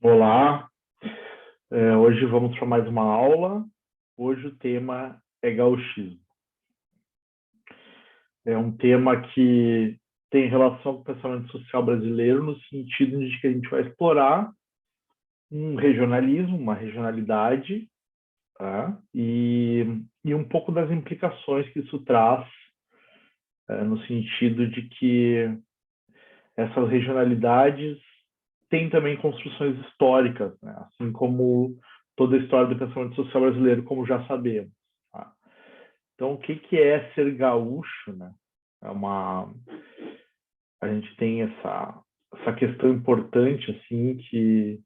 Olá, hoje vamos para mais uma aula. Hoje o tema é gauchismo. É um tema que tem relação com o pensamento social brasileiro no sentido de que a gente vai explorar um regionalismo, uma regionalidade, tá? E um pouco das implicações que isso traz, no sentido de que essas regionalidades têm também construções históricas, né? Assim como toda a história do pensamento social brasileiro, como já sabemos. Tá? Então, o que é ser gaúcho, né? A gente tem essa questão importante, assim, que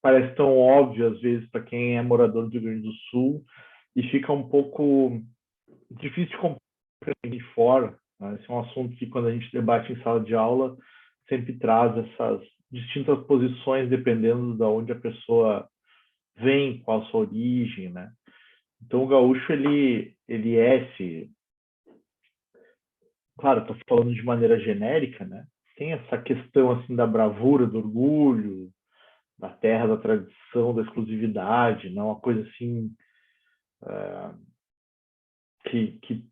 parece tão óbvio, às vezes, para quem é morador do Rio Grande do Sul, e fica um pouco difícil de compreender de fora. Né? Esse é um assunto que, quando a gente debate em sala de aula, sempre traz essas distintas posições, dependendo de onde a pessoa vem, qual a sua origem, né? Então, o gaúcho, ele é esse... Claro, estou falando de maneira genérica, né? Tem essa questão, assim, da bravura, do orgulho, da terra, da tradição, da exclusividade, não? Uma coisa, assim, que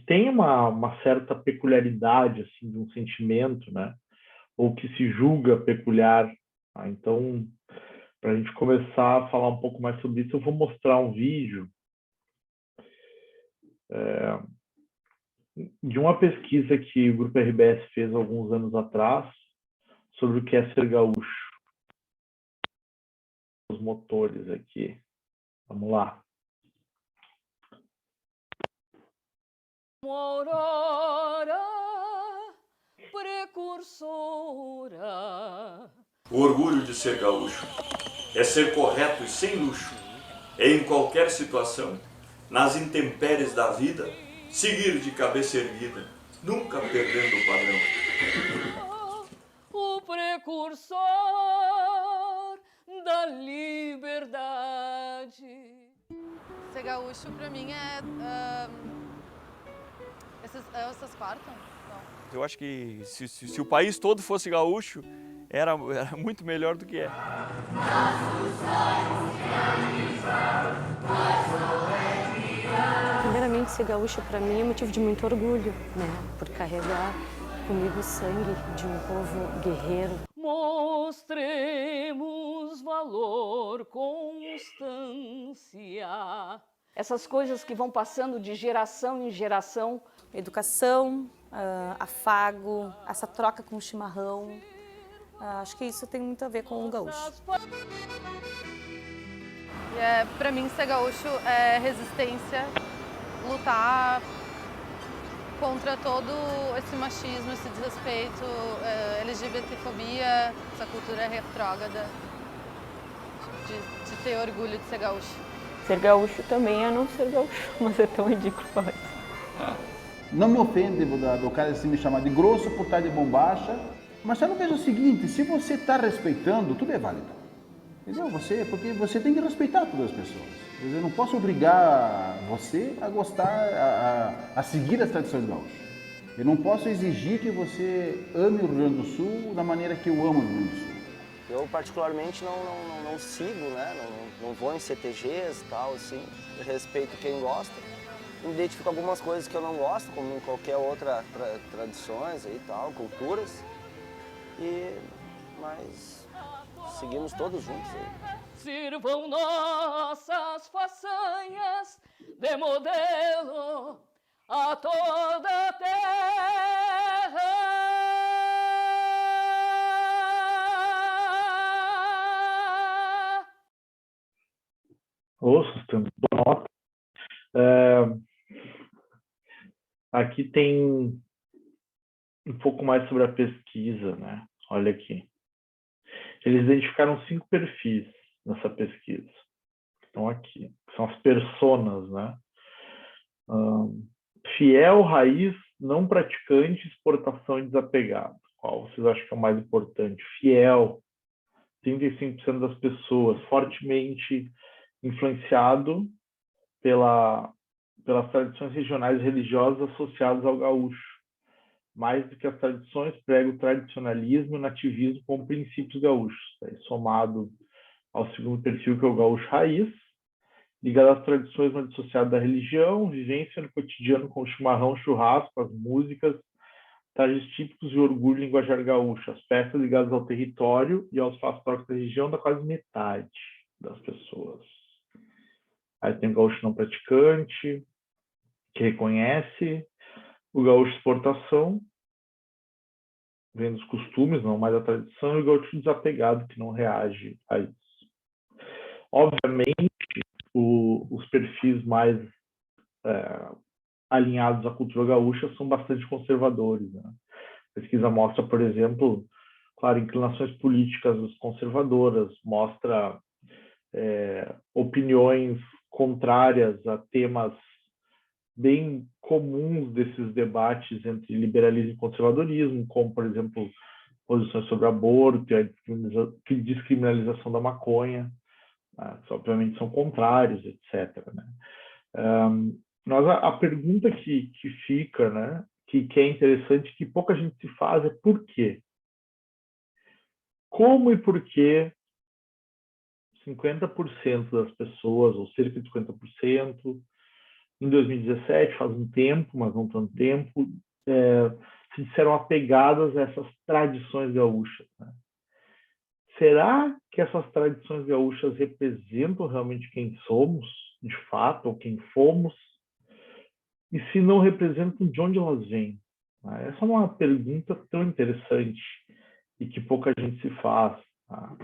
tem uma certa peculiaridade, assim, de um sentimento, né? Ou que se julga peculiar. Tá? Então, para a gente começar a falar um pouco mais sobre isso, eu vou mostrar um vídeo de uma pesquisa que o Grupo RBS fez alguns anos atrás sobre o que é ser gaúcho. Os motores aqui. Vamos lá. Aurora precursora. O orgulho de ser gaúcho é ser correto e sem luxo, em qualquer situação, nas intempéries da vida, seguir de cabeça erguida, nunca perdendo o padrão. O precursor da liberdade. Ser gaúcho pra mim é... Vocês cortam? Não. Eu acho que se o país todo fosse gaúcho, era muito melhor do que é. Primeiramente, ser gaúcho para mim é motivo de muito orgulho, né? Por carregar comigo o sangue de um povo guerreiro. Mostremos valor, constância. Essas coisas que vão passando de geração em geração. Educação, afago, essa troca com o chimarrão. Acho que isso tem muito a ver com o gaúcho. Pra mim, ser gaúcho é resistência, lutar contra todo esse machismo, esse desrespeito, LGBTfobia, essa cultura retrógrada, de ter orgulho de ser gaúcho. Ser gaúcho também é não ser gaúcho, mas é tão ridículo falar isso. Não me ofende do cara assim me chamar de grosso por estar de bombacha, mas só não veja o seguinte, se você está respeitando, tudo é válido. Entendeu? Porque você tem que respeitar todas as pessoas. Eu não posso obrigar você a gostar, a seguir as tradições gaúchas. Eu não posso exigir que você ame o Rio Grande do Sul da maneira que eu amo o Rio Grande do Sul. Eu particularmente não sigo, né? Não vou em CTGs e tal, assim. Eu respeito quem gosta. Me identifico com algumas coisas que eu não gosto, como em qualquer outra tradições e tal, culturas. Mas seguimos todos juntos aí. Sirvam nossas façanhas de modelo a toda a terra. Sustento nota. Aqui tem um pouco mais sobre a pesquisa, né? Olha aqui. Eles identificaram 5 perfis nessa pesquisa. Estão aqui. São as personas, né? Fiel, raiz, não praticante, exportação e desapegado. Qual vocês acham que é o mais importante? Fiel, 35% das pessoas, fortemente influenciado pelas tradições regionais e religiosas associadas ao gaúcho. mais do que as tradições, prega o tradicionalismo e o nativismo como princípios gaúchos, tá? Somado ao segundo perfil, que é o gaúcho raiz, ligado às tradições mais dissociadas da religião, vivência no cotidiano com o chimarrão, churrasco, as músicas, trajes típicos e orgulho linguajar gaúcho. As festas ligadas ao território e aos fatos da região da quase metade das pessoas. Aí tem o gaúcho não praticante, que reconhece, o gaúcho exportação, vem dos costumes, não mais da tradição, e o gaúcho desapegado, que não reage a isso. Obviamente, os perfis mais alinhados à cultura gaúcha são bastante conservadores, né? A pesquisa mostra, por exemplo, claro, inclinações políticas conservadoras, mostra opiniões contrárias a temas bem comuns desses debates entre liberalismo e conservadorismo, como, por exemplo, posições sobre aborto e a descriminalização da maconha, né? Que obviamente são contrários, etc. Né? A pergunta que fica, né, que é interessante, que pouca gente se faz, é por quê? Como e por que 50% das pessoas, ou cerca de 50%, em 2017, faz um tempo, mas não tanto tempo, se disseram apegadas a essas tradições gaúchas, né? Será que essas tradições gaúchas representam realmente quem somos, de fato, ou quem fomos? E se não representam, de onde elas vêm? Essa é uma pergunta tão interessante e que pouca gente se faz. Tá?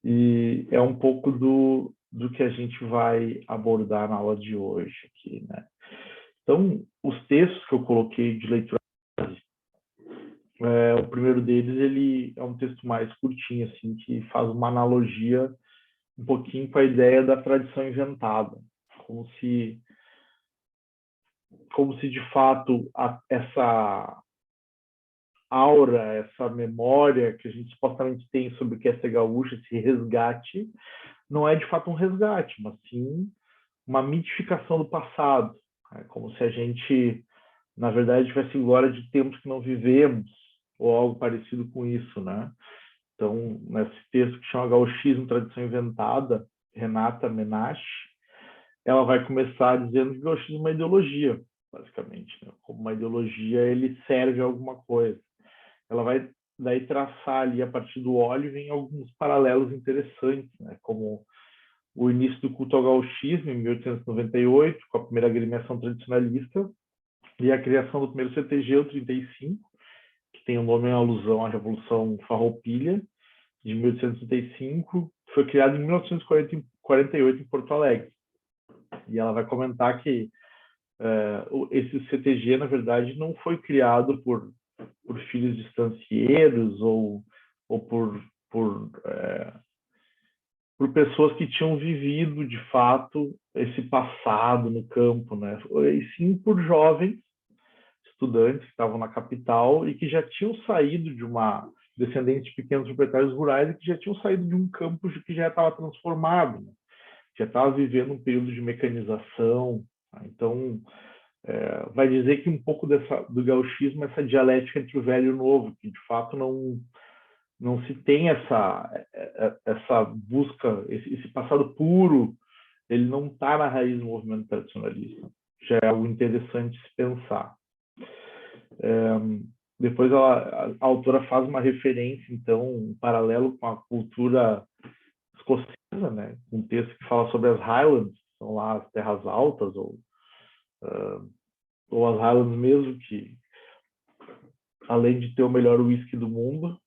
E é um pouco do que a gente vai abordar na aula de hoje aqui, né? Então, os textos que eu coloquei de leitura, o primeiro deles, ele é um texto mais curtinho, assim, que faz uma analogia um pouquinho com a ideia da tradição inventada, como se de fato essa aura, essa memória que a gente supostamente tem sobre o que é ser gaúcho, esse resgate, não é de fato um resgate, mas sim uma mitificação do passado. É como se a gente, na verdade, tivesse glória de tempos que não vivemos, ou algo parecido com isso, né? Então, nesse texto que chama Gauchismo, Tradição Inventada, Renata Menache, ela vai começar dizendo que o gauchismo é uma ideologia, basicamente, né? Como uma ideologia, ele serve a alguma coisa. Ela vai daí traçar ali, a partir do óleo, vem alguns paralelos interessantes, né? Como o início do culto ao gauchismo, em 1898, com a primeira agremiação tradicionalista, e a criação do primeiro CTG, o 35, que tem um nome em alusão à Revolução Farroupilha, de 1835, foi criado em 1948 em Porto Alegre. E ela vai comentar que esse CTG, na verdade, não foi criado por filhos de estancieiros ou por pessoas que tinham vivido, de fato, esse passado no campo, né? E sim por jovens estudantes que estavam na capital e que já tinham saído descendentes de pequenos proprietários rurais e que já tinham saído de um campo que já estava transformado, né? Já estava vivendo um período de mecanização. Tá? Então, vai dizer que um pouco do gauchismo é essa dialética entre o velho e o novo, que de fato não se tem essa busca, esse passado puro, ele não está na raiz do movimento tradicionalista. Já é algo interessante se pensar. Depois a autora faz uma referência, então, um paralelo com a cultura escocesa, né? Um texto que fala sobre as Highlands, que são lá as terras altas, ou as Highlands mesmo, que além de ter o melhor whisky do mundo,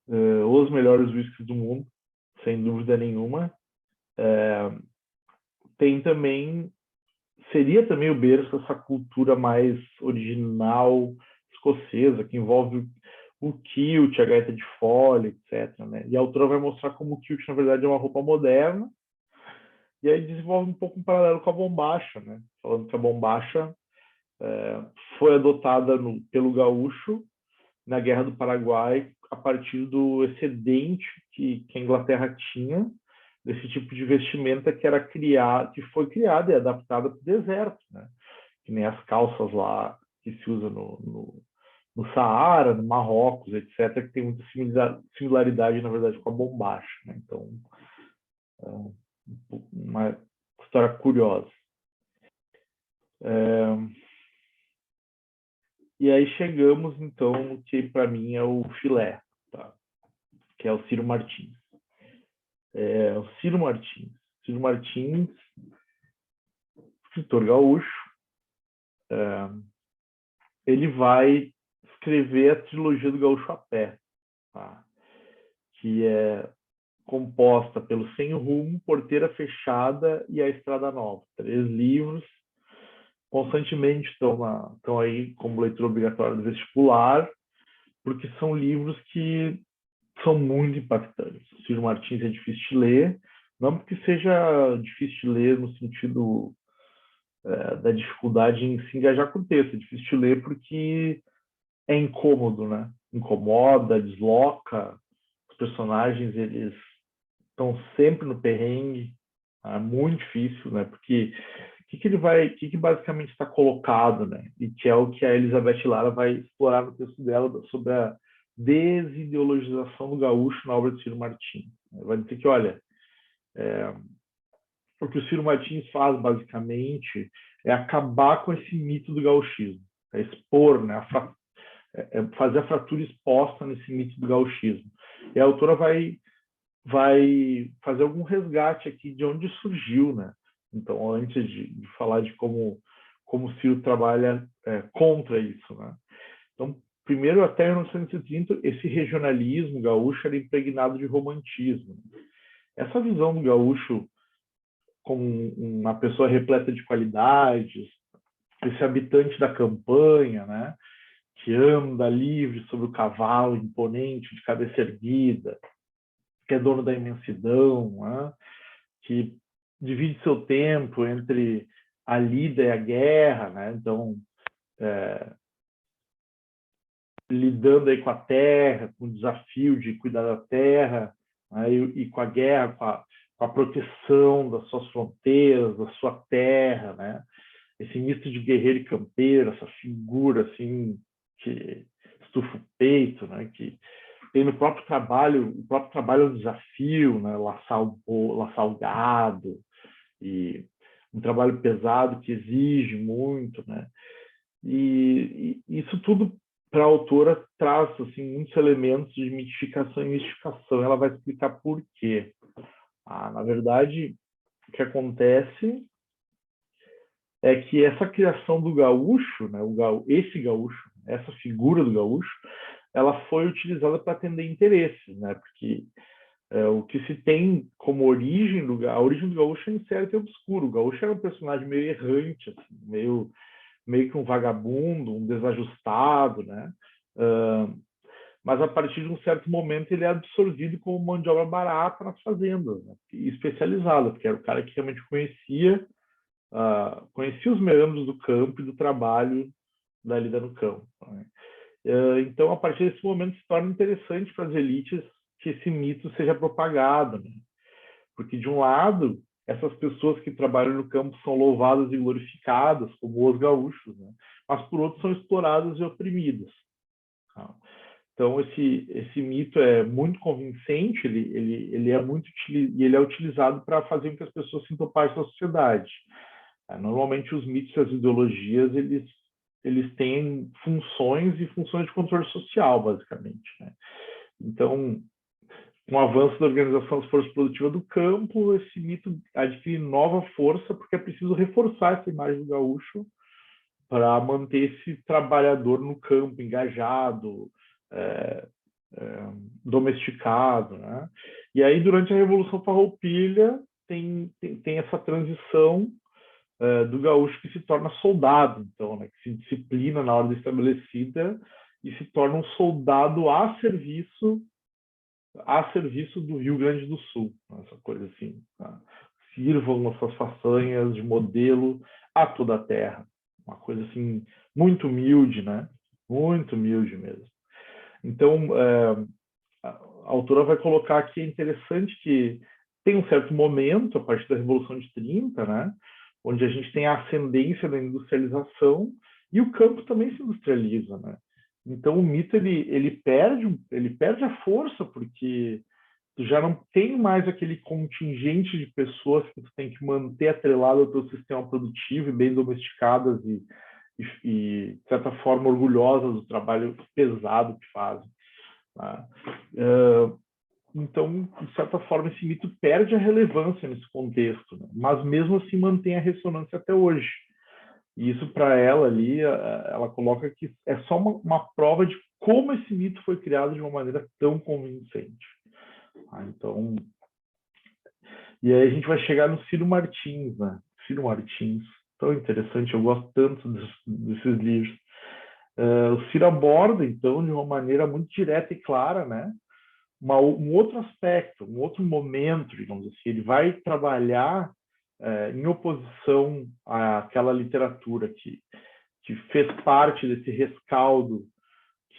os melhores whiskies do mundo, sem dúvida nenhuma, seria também o berço dessa cultura mais original escocesa, que envolve o kilt, a gaita de fole, etc. Né? E a autora vai mostrar como o kilt, na verdade, é uma roupa moderna, e aí desenvolve um pouco um paralelo com a bombacha, né? Falando que a bombacha foi adotada pelo gaúcho na Guerra do Paraguai a partir do excedente que a Inglaterra tinha desse tipo de vestimenta que foi criada e adaptada para o deserto, né? Que nem as calças lá que se usa no Saara, no Marrocos, etc., que tem muita similaridade, na verdade, com a bombacha, né? Então, é uma história curiosa. E aí chegamos, então, que para mim é o filé, tá? Que é o Ciro Martins. O Ciro Martins. Ciro Martins, escritor gaúcho, ele vai escrever a trilogia do Gaúcho a Pé, tá? Que é composta pelo Sem Rumo, Porteira Fechada e A Estrada Nova. 3 livros, constantemente estão aí como leitura obrigatória do vestibular, porque são livros que são muito impactantes. O Ciro Martins é difícil de ler, não porque seja difícil de ler no sentido da dificuldade em se engajar com o texto, é difícil de ler porque é incômodo, né? Incomoda, desloca, os personagens, eles estão sempre no perrengue, é muito difícil, né? Porque o que basicamente está colocado, né? E que é o que a Elizabeth Lara vai explorar no texto dela sobre a desideologização do gaúcho na obra de Ciro Martins. Vai dizer que, olha, o que o Ciro Martins faz, basicamente, é acabar com esse mito do gauchismo, é expor, né? Fazer a fratura exposta nesse mito do gauchismo. E a autora vai fazer algum resgate aqui de onde surgiu, né? Então, antes de falar de como o Ciro trabalha contra isso, né? Então, primeiro, até 1930, esse regionalismo gaúcho era impregnado de romantismo. Essa visão do gaúcho como uma pessoa repleta de qualidades, esse habitante da campanha, né? Que anda livre sobre o cavalo imponente de cabeça erguida, que é dono da imensidão, né? Que divide seu tempo entre a lida e a guerra, né? Então, lidando aí com a terra, com o desafio de cuidar da terra, né? E com a guerra, com a proteção das suas fronteiras, da sua terra, né? Esse misto de guerreiro e campeiro, essa figura assim que estufa o peito, né? Que tem no próprio trabalho, o próprio trabalho é um desafio, né? Laçar o gado, e um trabalho pesado que exige muito, né? E isso tudo para a autora traz assim muitos elementos de mitificação e mistificação. Ela vai explicar por quê. Na verdade, o que acontece é que essa criação do gaúcho, né? Esse gaúcho, essa figura do gaúcho, ela foi utilizada para atender interesses, né? Porque o que se tem como origem a origem do gaúcho é incerta e obscura. O gaúcho era um personagem meio errante, assim, meio que um vagabundo, um desajustado, né? Mas a partir de um certo momento ele é absorvido como mão de obra barata nas fazendas, né? Especializada, porque era o cara que realmente conhecia os meandros do campo e do trabalho da lida no campo, né? Então, a partir desse momento, se torna interessante para as elites que esse mito seja propagado, né? Porque, de um lado, essas pessoas que trabalham no campo são louvadas e glorificadas, como os gaúchos, né? Mas, por outro, são exploradas e oprimidas. Então, esse mito é muito convincente, ele é utilizado para fazer com que as pessoas sintam parte da sociedade. Normalmente, os mitos e as ideologias, eles têm funções de controle social, basicamente, né? Então, com o avanço da organização das forças produtivas do campo, esse mito adquire nova força, porque é preciso reforçar essa imagem do gaúcho para manter esse trabalhador no campo, engajado, domesticado, né? E aí, durante a Revolução Farroupilha, tem essa transição do gaúcho que se torna soldado, então, né? Que se disciplina na ordem estabelecida e se torna um soldado a serviço do Rio Grande do Sul, essa coisa assim, tá? Sirvam as suas façanhas de modelo a toda a terra, uma coisa assim muito humilde, né? Muito humilde mesmo. Então, a autora vai colocar que é interessante que tem um certo momento, a partir da Revolução de 30, né? Onde a gente tem a ascendência da industrialização E o campo também se industrializa, né? Então o mito ele perde a força, porque tu já não tem mais aquele contingente de pessoas que tu tem que manter atrelado ao teu sistema produtivo e bem domesticadas e de certa forma orgulhosas do trabalho pesado que fazem, tá? Então, de certa forma, esse mito perde a relevância nesse contexto, né? Mas mesmo assim mantém a ressonância até hoje. E isso, para ela ali, ela coloca que é só uma prova de como esse mito foi criado de uma maneira tão convincente. Então, e aí a gente vai chegar no Ciro Martins, né? Ciro Martins, tão interessante, eu gosto tanto desses livros. O Ciro aborda, então, de uma maneira muito direta e clara, né? Um outro aspecto, um outro momento, digamos assim. Ele vai trabalhar em oposição àquela literatura que fez parte desse rescaldo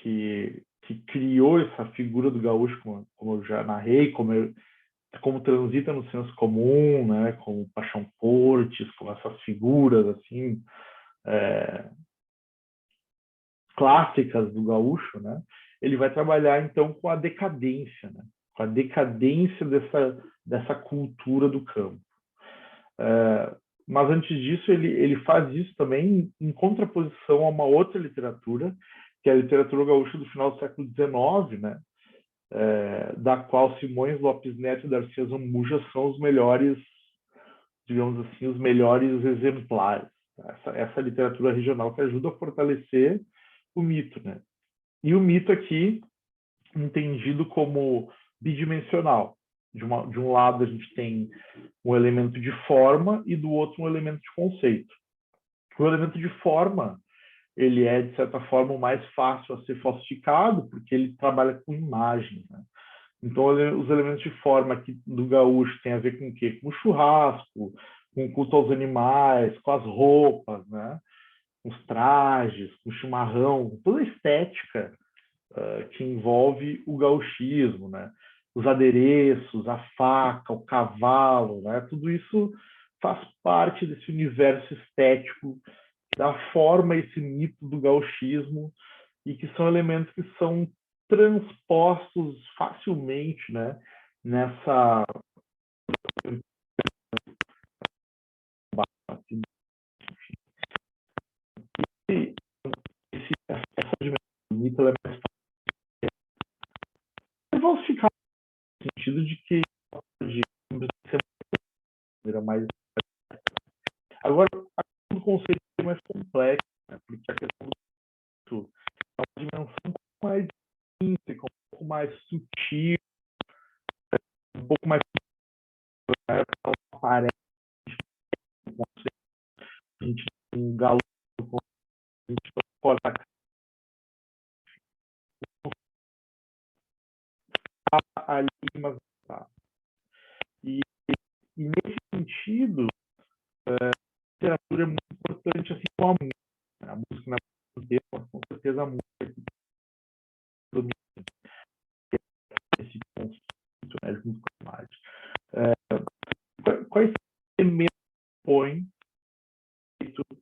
que criou essa figura do gaúcho, como eu já narrei, como transita no senso comum, né, como Paixão Cortes, como essas figuras assim clássicas do gaúcho, né? Ele vai trabalhar então com a decadência, né? Com a decadência dessa cultura do campo. Mas antes disso, ele faz isso também em contraposição a uma outra literatura, que é a literatura gaúcha do final do século XIX, né? Da qual Simões Lopes Neto e Darcy Zambuja são os melhores, digamos assim, os melhores exemplares. Essa literatura regional que ajuda a fortalecer o mito, né? E o mito aqui entendido como bidimensional. De um lado a gente tem um elemento de forma e do outro um elemento de conceito. O elemento de forma, ele é, de certa forma, o mais fácil a ser falsificado, porque ele trabalha com imagens, né? Então, os elementos de forma aqui do gaúcho tem a ver com o quê? Com o churrasco, com o culto aos animais, com as roupas, né? Com os trajes, com o chimarrão, com toda a estética que envolve o gauchismo, né? Os adereços, a faca, o cavalo, né? Tudo isso faz parte desse universo estético da forma esse mito do gauchismo e que são elementos que são transpostos facilmente, né? Nessa essa dimensão do mito é mais fácil. Vão ficar no sentido de que mais agora o conceito é mais complexo, né? Porque a questão do é uma dimensão um pouco mais íntegra, um pouco mais sutil, um pouco mais aparente. A gente tem um galo, a gente corta ali, mas tá. E nesse sentido, a literatura é muito importante, assim como a música. A música na tempo, com certeza a música domina esse conceito, né, junto com a imagem. Quais elementos põem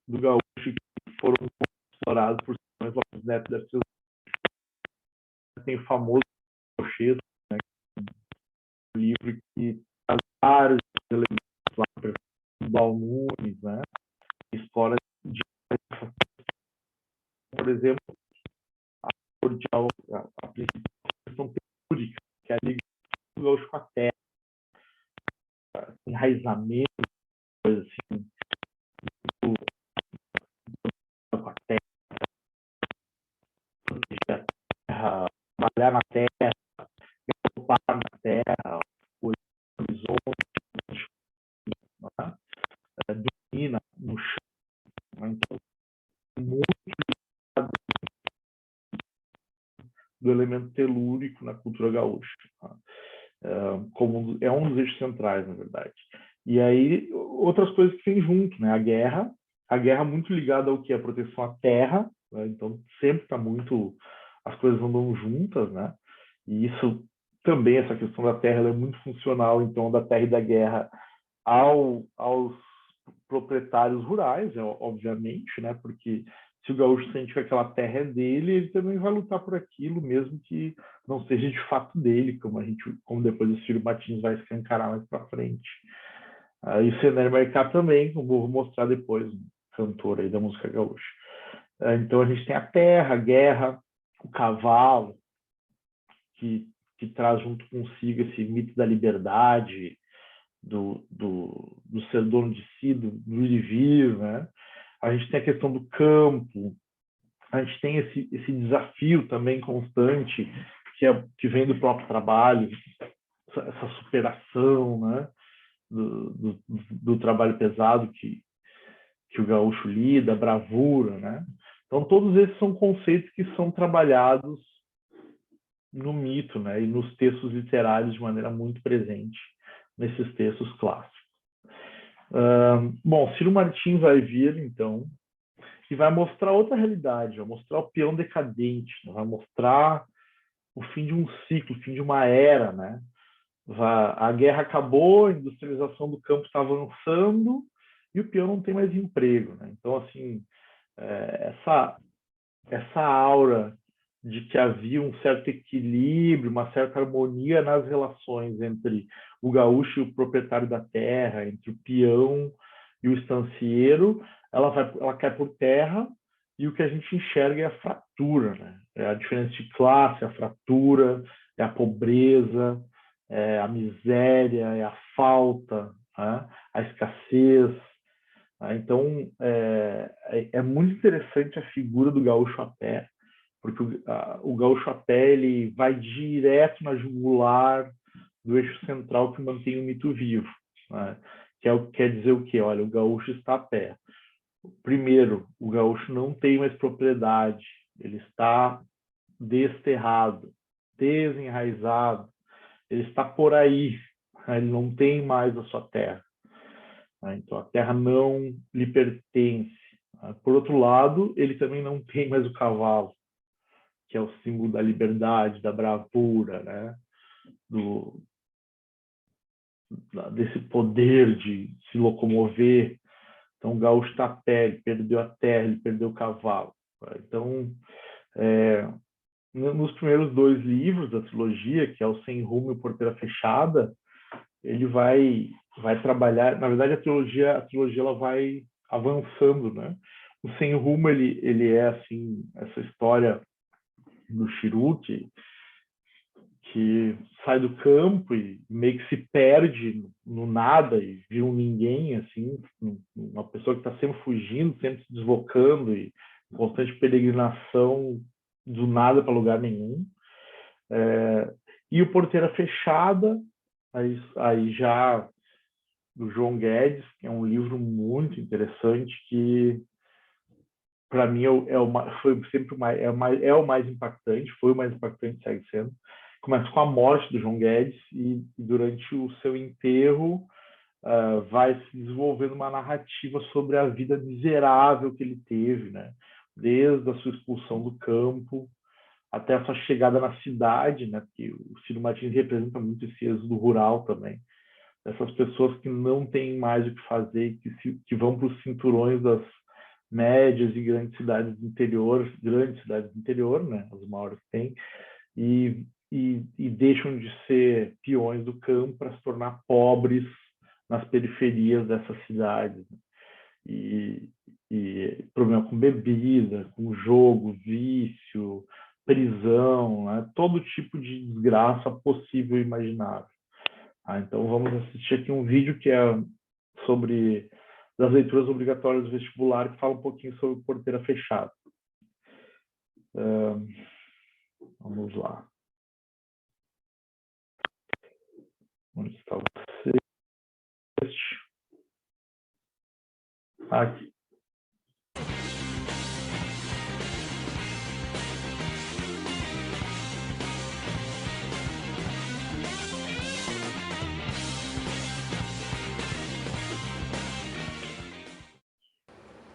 do gaúcho que foram explorados por Simões Lopes Neto da Silva? Tem o famoso Gauchês, né, um livro que traz vários elementos lá para o Bal Nunes, né, explora de, por exemplo, a principal questão telúrica, que é a ligação do gaúcho com a terra, enraizamento, coisas assim, com a terra, proteger a terra, trabalhar na terra, ocupar na terra, o horizonte, né? Domina no chão, né? Então, muito do elemento telúrico na cultura gaúcha, tá? Como é um dos eixos centrais, na verdade. E aí, outras coisas que vêm junto, né? A guerra muito ligada ao que? A proteção à terra, né? Então, sempre está muito... As coisas andam juntas, né? E isso também, essa questão da terra, ela é muito funcional, então, da terra e da guerra aos proprietários rurais, obviamente, né? Porque se o gaúcho sente que aquela terra é dele, ele também vai lutar por aquilo, mesmo que não seja de fato dele, como depois o Ciro Martins vai escancarar mais para frente. E o Sener Maricá também, como vou mostrar depois, um cantor aí da música gaúcha. Então a gente tem a terra, a guerra, o cavalo, que traz junto consigo esse mito da liberdade, do ser dono de si, do ir e vir, né? A gente tem a questão do campo, a gente tem esse desafio também constante, que vem do próprio trabalho, essa superação, né? Do trabalho pesado que o gaúcho lida, a bravura, né? Então, todos esses são conceitos que são trabalhados no mito, né? E nos textos literários de maneira muito presente nesses textos clássicos. Bom, Ciro Martins vai vir, então, e vai mostrar outra realidade, vai mostrar o peão decadente, vai mostrar o fim de um ciclo, o fim de uma era, né? A guerra acabou, a industrialização do campo está avançando e o peão não tem mais emprego, né? Então, assim, essa aura de que havia um certo equilíbrio, uma certa harmonia nas relações entre o gaúcho e o proprietário da terra, entre o peão e o estancieiro, ela cai por terra, e o que a gente enxerga é a fratura, né? É a diferença de classe, a fratura, é a pobreza, é a miséria, é a falta, né? A escassez. Então, é muito interessante a figura do gaúcho a pé, porque o gaúcho a pé ele vai direto na jugular do eixo central que mantém o mito vivo, né? Quer dizer o quê? Olha, o gaúcho está a pé. Primeiro, o gaúcho não tem mais propriedade, ele está desterrado, desenraizado, ele está por aí, ele não tem mais a sua terra. Então, a terra não lhe pertence. Por outro lado, ele também não tem mais o cavalo, que é o símbolo da liberdade, da bravura, né? Desse poder de se locomover. Então, o gaúcho está a pé, ele perdeu a terra, ele perdeu o cavalo. Então, nos primeiros 2 livros da trilogia, que é o Sem Rumo e o Porteira Fechada, ele vai trabalhar, na verdade a trilogia ela vai avançando, né? O Sem Rumo ele é assim, essa história do Chiru que sai do campo e meio que se perde no nada e vira um ninguém, assim, uma pessoa que está sempre fugindo, sempre se deslocando e em constante peregrinação do nada para lugar nenhum. E o Porteira Fechada, aí já do João Guedes, que é um livro muito interessante que para mim foi sempre o mais impactante, foi o mais impactante, segue sendo. Começa com a morte do João Guedes e durante o seu enterro vai se desenvolvendo uma narrativa sobre a vida miserável que ele teve, né? Desde a sua expulsão do campo até a sua chegada na cidade, né? Porque o Ciro Martins representa muito esse êxodo rural também. Essas pessoas que não têm mais o que fazer, que vão para os cinturões das médias e grandes cidades do interior, né? As maiores que tem, e deixam de ser peões do campo para se tornar pobres nas periferias dessas cidades. E problema com bebida, com jogo, vício, prisão, né? Todo tipo de desgraça possível e imaginável. Então vamos assistir aqui um vídeo que é sobre das leituras obrigatórias do vestibular, que fala um pouquinho sobre Porteira Fechada. Vamos lá. Onde está você? Aqui.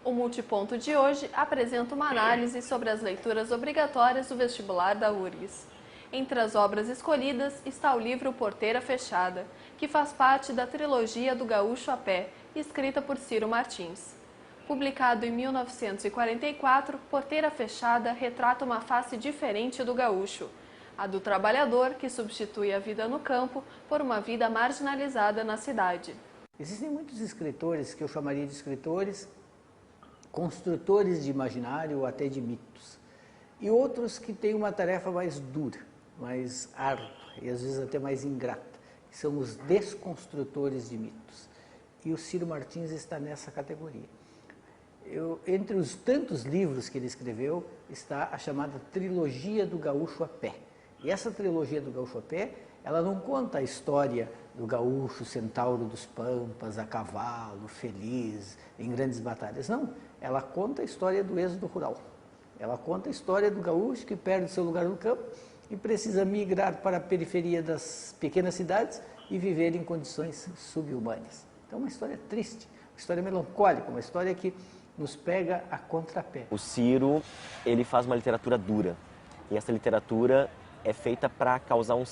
O Multiponto de hoje apresenta uma análise sobre as leituras obrigatórias do vestibular da URGS. Entre as obras escolhidas está o livro Porteira Fechada, que faz parte da trilogia do Gaúcho a Pé, escrita por Ciro Martins. Publicado em 1944, Porteira Fechada retrata uma face diferente do gaúcho, a do trabalhador que substitui a vida no campo por uma vida marginalizada na cidade. Existem muitos escritores que eu chamaria de escritores construtores de imaginário ou até de mitos, e outros que têm uma tarefa mais dura, mais árdua e às vezes até mais ingrata, que são os desconstrutores de mitos. E o Ciro Martins está nessa categoria. Entre os tantos livros que ele escreveu está a chamada Trilogia do Gaúcho a Pé. E essa Trilogia do Gaúcho a Pé, ela não conta a história do gaúcho centauro dos Pampas, a cavalo, feliz, em grandes batalhas. Não, ela conta a história do êxodo rural. Ela conta a história do gaúcho que perde seu lugar no campo e precisa migrar para a periferia das pequenas cidades e viver em condições subhumanas. Então, uma história triste, uma história melancólica, uma história que nos pega a contrapé. O Ciro, ele faz uma literatura dura, e essa literatura é feita para causar uma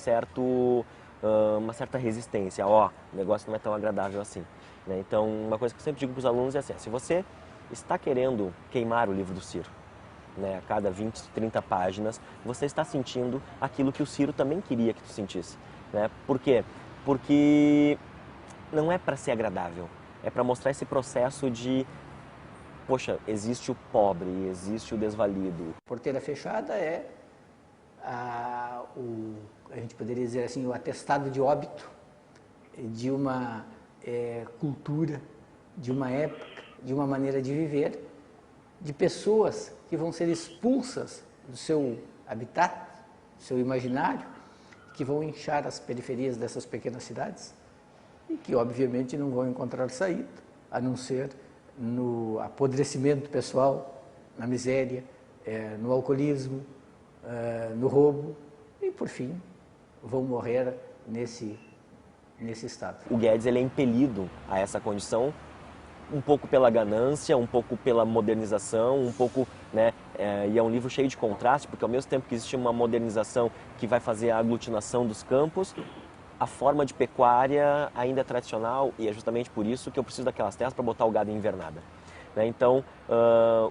certa resistência. Ó, o negócio não é tão agradável assim, né? Então, uma coisa que eu sempre digo para os alunos é assim, se você está querendo queimar o livro do Ciro, né, a cada 20, 30 páginas, você está sentindo aquilo que o Ciro também queria que tu sentisse, né? Por quê? Porque não é para ser agradável, é para mostrar esse processo de, poxa, existe o pobre, existe o desvalido. Porteira Fechada é a gente poderia dizer assim, o atestado de óbito de uma cultura, de uma época, de uma maneira de viver, de pessoas que vão ser expulsas do seu habitat, do seu imaginário, que vão inchar as periferias dessas pequenas cidades e que, obviamente, não vão encontrar saída, a não ser no apodrecimento pessoal, na miséria, no alcoolismo, no roubo e, por fim, vão morrer nesse estado. O Guedes, ele é impelido a essa condição um pouco pela ganância, um pouco pela modernização, um pouco, né, e é um livro cheio de contraste, porque ao mesmo tempo que existe uma modernização que vai fazer a aglutinação dos campos, a forma de pecuária ainda é tradicional e é justamente por isso que eu preciso daquelas terras para botar o gado em invernada. Então,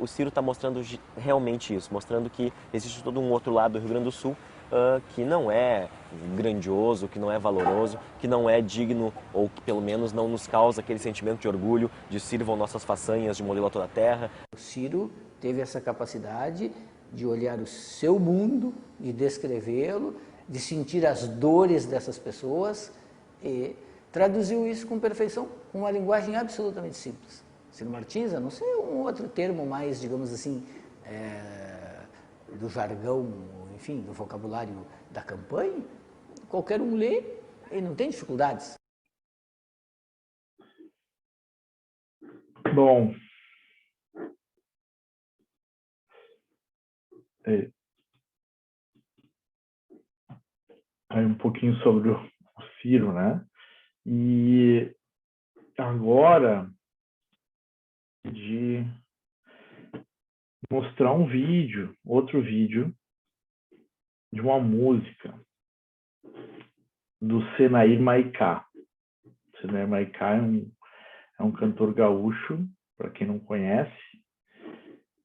o Ciro está mostrando realmente isso, mostrando que existe todo um outro lado do Rio Grande do Sul que não é grandioso, que não é valoroso, que não é digno ou que pelo menos não nos causa aquele sentimento de orgulho de sirvam nossas façanhas de modelo a toda a terra. O Ciro teve essa capacidade de olhar o seu mundo, de descrevê-lo, de sentir as dores dessas pessoas e traduziu isso com perfeição, com uma linguagem absolutamente simples. Ciro Martins, a não ser um outro termo mais, digamos assim, do jargão, enfim, do vocabulário da campanha, qualquer um lê e não tem dificuldades. Bom, aí um pouquinho sobre o Ciro, né? E agora de mostrar um vídeo, outro vídeo de uma música do Senair Maiká. Senair Maiká é um cantor gaúcho, para quem não conhece,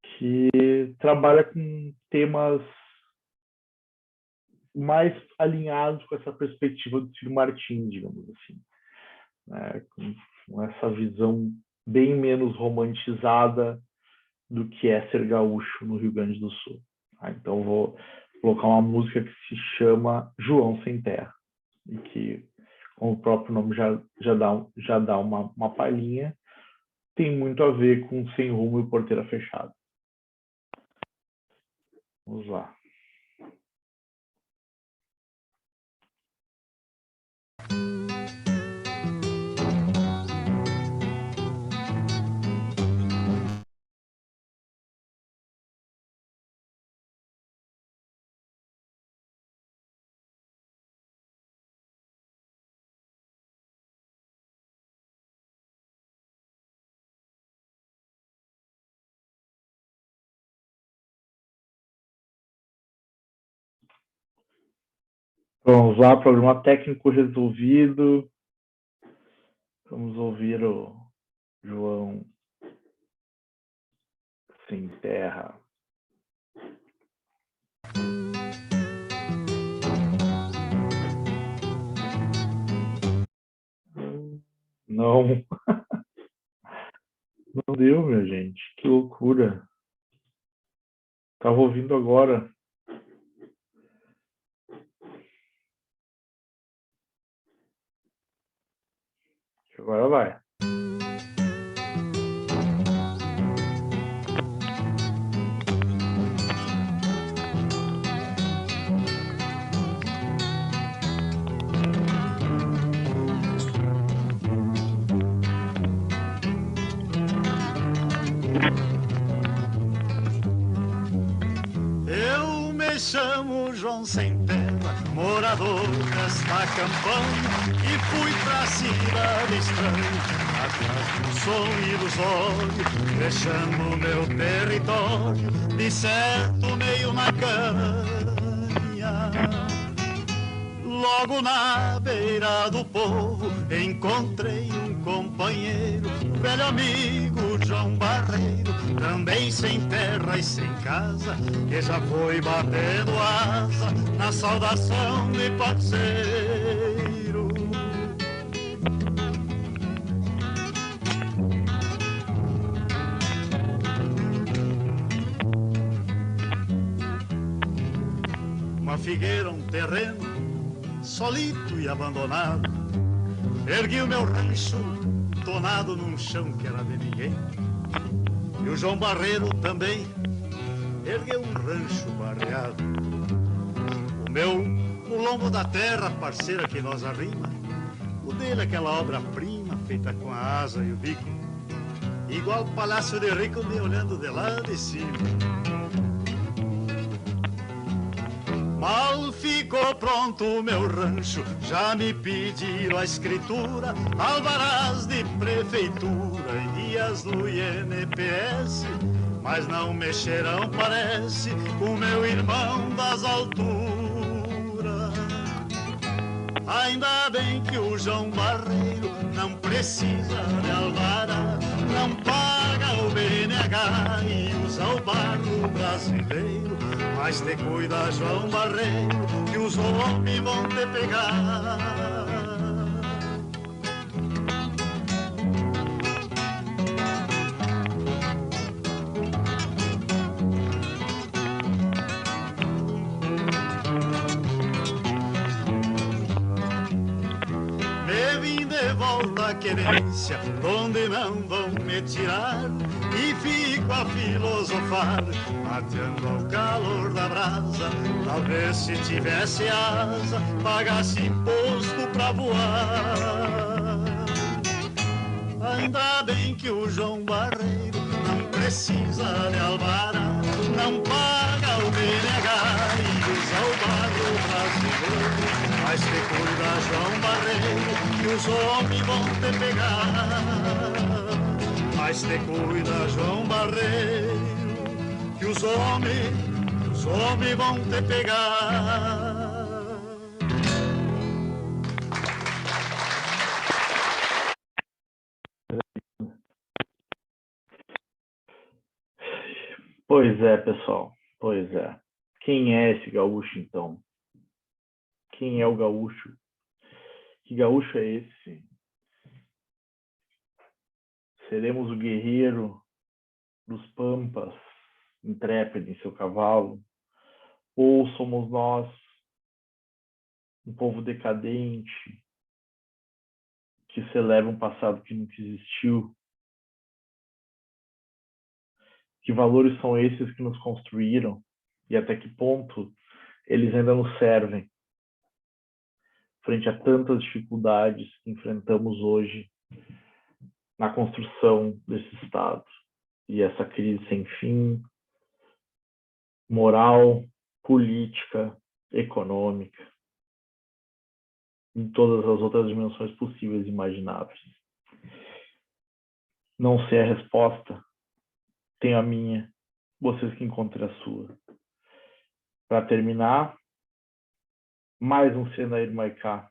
que trabalha com temas mais alinhados com essa perspectiva do Ciro Martins, digamos assim, né? Com essa visão bem menos romantizada do que é ser gaúcho no Rio Grande do Sul. Então vou colocar uma música que se chama João Sem Terra, e que, como o próprio nome já dá uma palhinha, tem muito a ver com Sem Rumo e Porteira Fechada. Vamos lá. Vamos lá, problema técnico resolvido. Vamos ouvir o João sem terra. Não. Não deu, minha gente. Que loucura. Tava ouvindo agora. Agora vai. Eu me chamo João Sem Terra, morador desta campanha, e fui pra cidade estranha, atrás do sonho ilusório, deixando meu território, de certo meio na canha. Logo na beira do povo encontrei um companheiro, velho amigo João Barreiro, também sem terra e sem casa, que já foi batendo asa na saudação de parceiro. Uma figueira, um terreno solito e abandonado, ergui o meu rancho tonado num chão que era de ninguém. E o João Barreiro também ergueu um rancho barreado. O lombo da terra, parceira que nós arrima, o dele aquela obra-prima feita com a asa e o bico, igual palácio de rico me olhando de lá de cima. Mal ficou pronto o meu rancho, já me pediram a escritura, alvarás de prefeitura e guias do INPS, mas não mexerão, parece, com meu irmão das alturas. Ainda bem que o João Barreiro não precisa de alvará, não paga o BNH e usa o barro brasileiro. Mas te cuida, João Barreiro, que os homens vão te pegar. Me vim de volta à querência, onde não vão me tirar, e fico a filosofar, mateando ao calor da brasa. Talvez se tivesse asa, pagasse imposto pra voar. Ainda bem que o João Barreiro não precisa de alvará, não paga o BNH e usa o barro brasileiro. Mas te cuida, João Barreiro, que os homens vão te pegar. Mas te cuida, João Barreiro, que os homens vão te pegar. Pois é, pessoal. Pois é. Quem é esse gaúcho, então? Quem é o gaúcho? Que gaúcho é esse? Seremos o guerreiro dos pampas, intrépido em seu cavalo? Ou somos nós, um povo decadente, que celebra um passado que nunca existiu? Que valores são esses que nos construíram? E até que ponto eles ainda nos servem frente a tantas dificuldades que enfrentamos hoje na construção desse Estado? E essa crise sem fim, moral, política, econômica, em todas as outras dimensões possíveis e imagináveis. Não sei a resposta, tenho a minha, vocês que encontrem a sua. Para terminar, mais um Senair Maiká.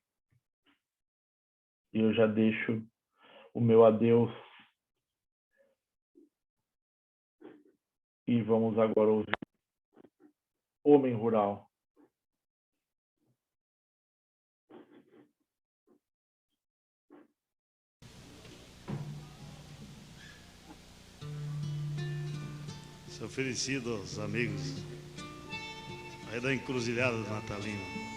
E eu já deixo o meu adeus E vamos agora ouvir Homem Rural. Seu oferecido aos amigos aí da encruzilhada do Natalino.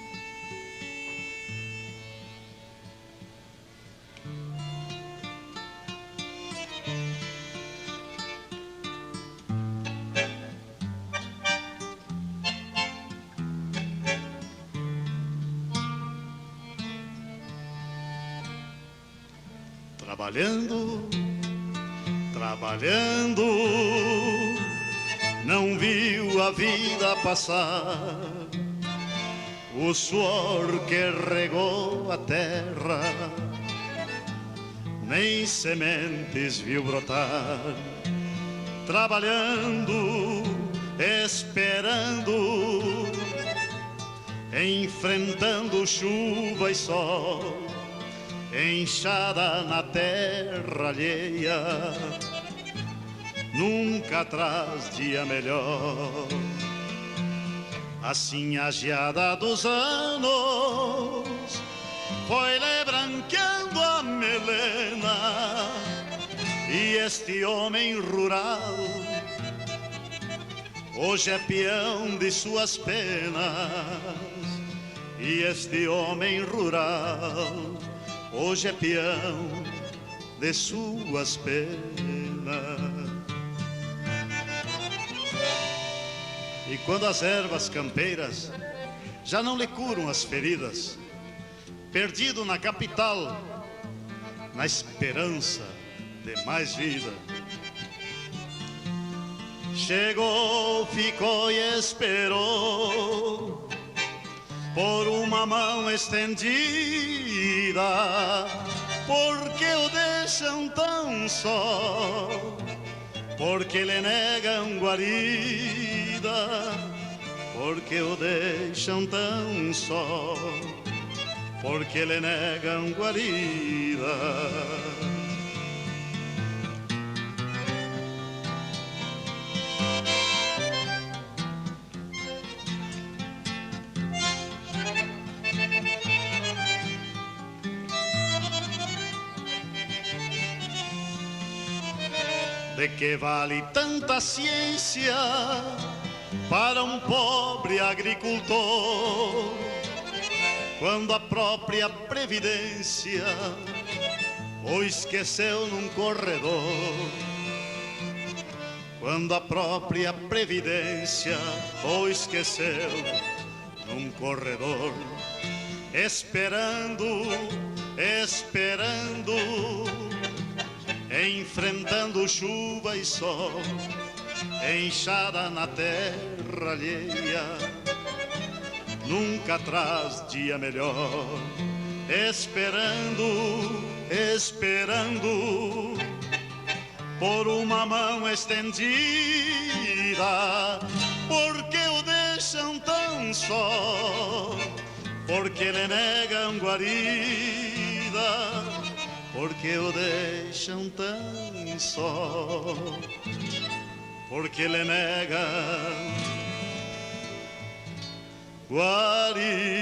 Trabalhando, trabalhando, não viu a vida passar, o suor que regou a terra, nem sementes viu brotar. Trabalhando, esperando, enfrentando chuva e sol, enxada na terra alheia, nunca traz dia melhor. Assim a geada dos anos foi lhe branqueando a melena, e este homem rural hoje é peão de suas penas. E este homem rural hoje é peão de suas penas. E quando as ervas campeiras já não lhe curam as feridas, perdido na capital, na esperança de mais vida, chegou, ficou e esperou por uma mão estendida, porque o deixam tão só, porque lhe negam guarida, porque o deixam tão só, porque lhe negam guarida. De que vale tanta ciência para um pobre agricultor, quando a própria previdência o esqueceu num corredor? Quando a própria previdência o esqueceu num corredor, esperando, esperando, enfrentando chuva e sol, enxada na terra alheia, nunca traz dia melhor. Esperando, esperando, por uma mão estendida, porque o deixam tão só, porque lhe negam guarida, porque o deixam tão só, porque lhe negam guarida.